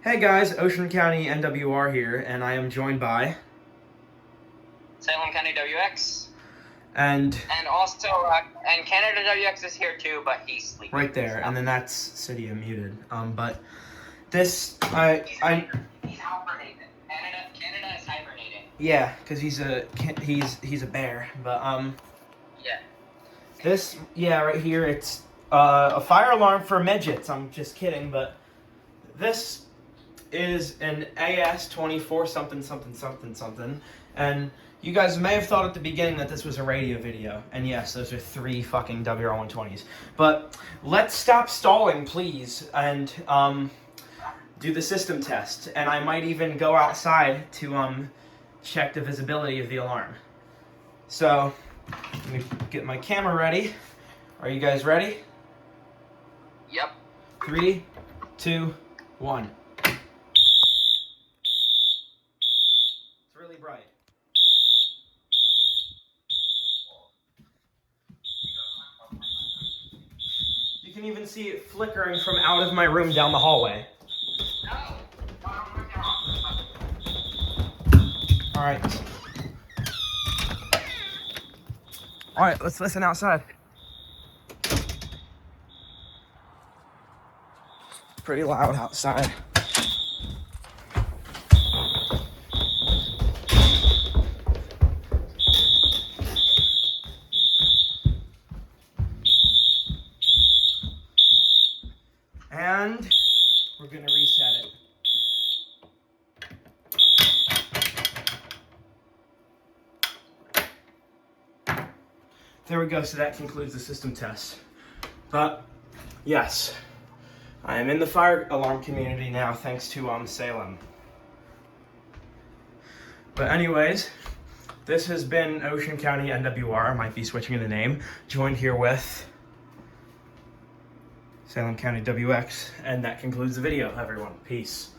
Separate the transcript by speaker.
Speaker 1: Hey guys, Ocean County NWR here, and I am joined by...
Speaker 2: Salem County WX.
Speaker 1: And
Speaker 2: also, and Canada WX is here too, but he's sleeping.
Speaker 1: right there, and then that's Cydia muted. But this,
Speaker 2: He's hibernating. Canada is hibernating.
Speaker 1: Yeah, because he's a bear. But
Speaker 2: Yeah.
Speaker 1: this, right here, it's a fire alarm for midgets. I'm just kidding, but this is an AS24 something something something something, and you guys may have thought at the beginning that this was a radio video, and yes, those are 3 fucking WR120s. But let's stop stalling, please, and do the system test, and I might even go outside to check the visibility of the alarm. So, let me get my camera ready. Are you guys ready?
Speaker 2: Yep.
Speaker 1: 3, 2, 1. It's really bright. You can even see it flickering from out of my room down the hallway. Alright. Alright, let's listen outside. Pretty loud outside. And we're gonna reset it. There we go, so that concludes the system test. But, yes, I am in the fire alarm community now, thanks to Salem. But anyways, this has been Ocean County NWR, might be switching the name, joined here with Salem County WX, and that concludes the video, everyone. Peace.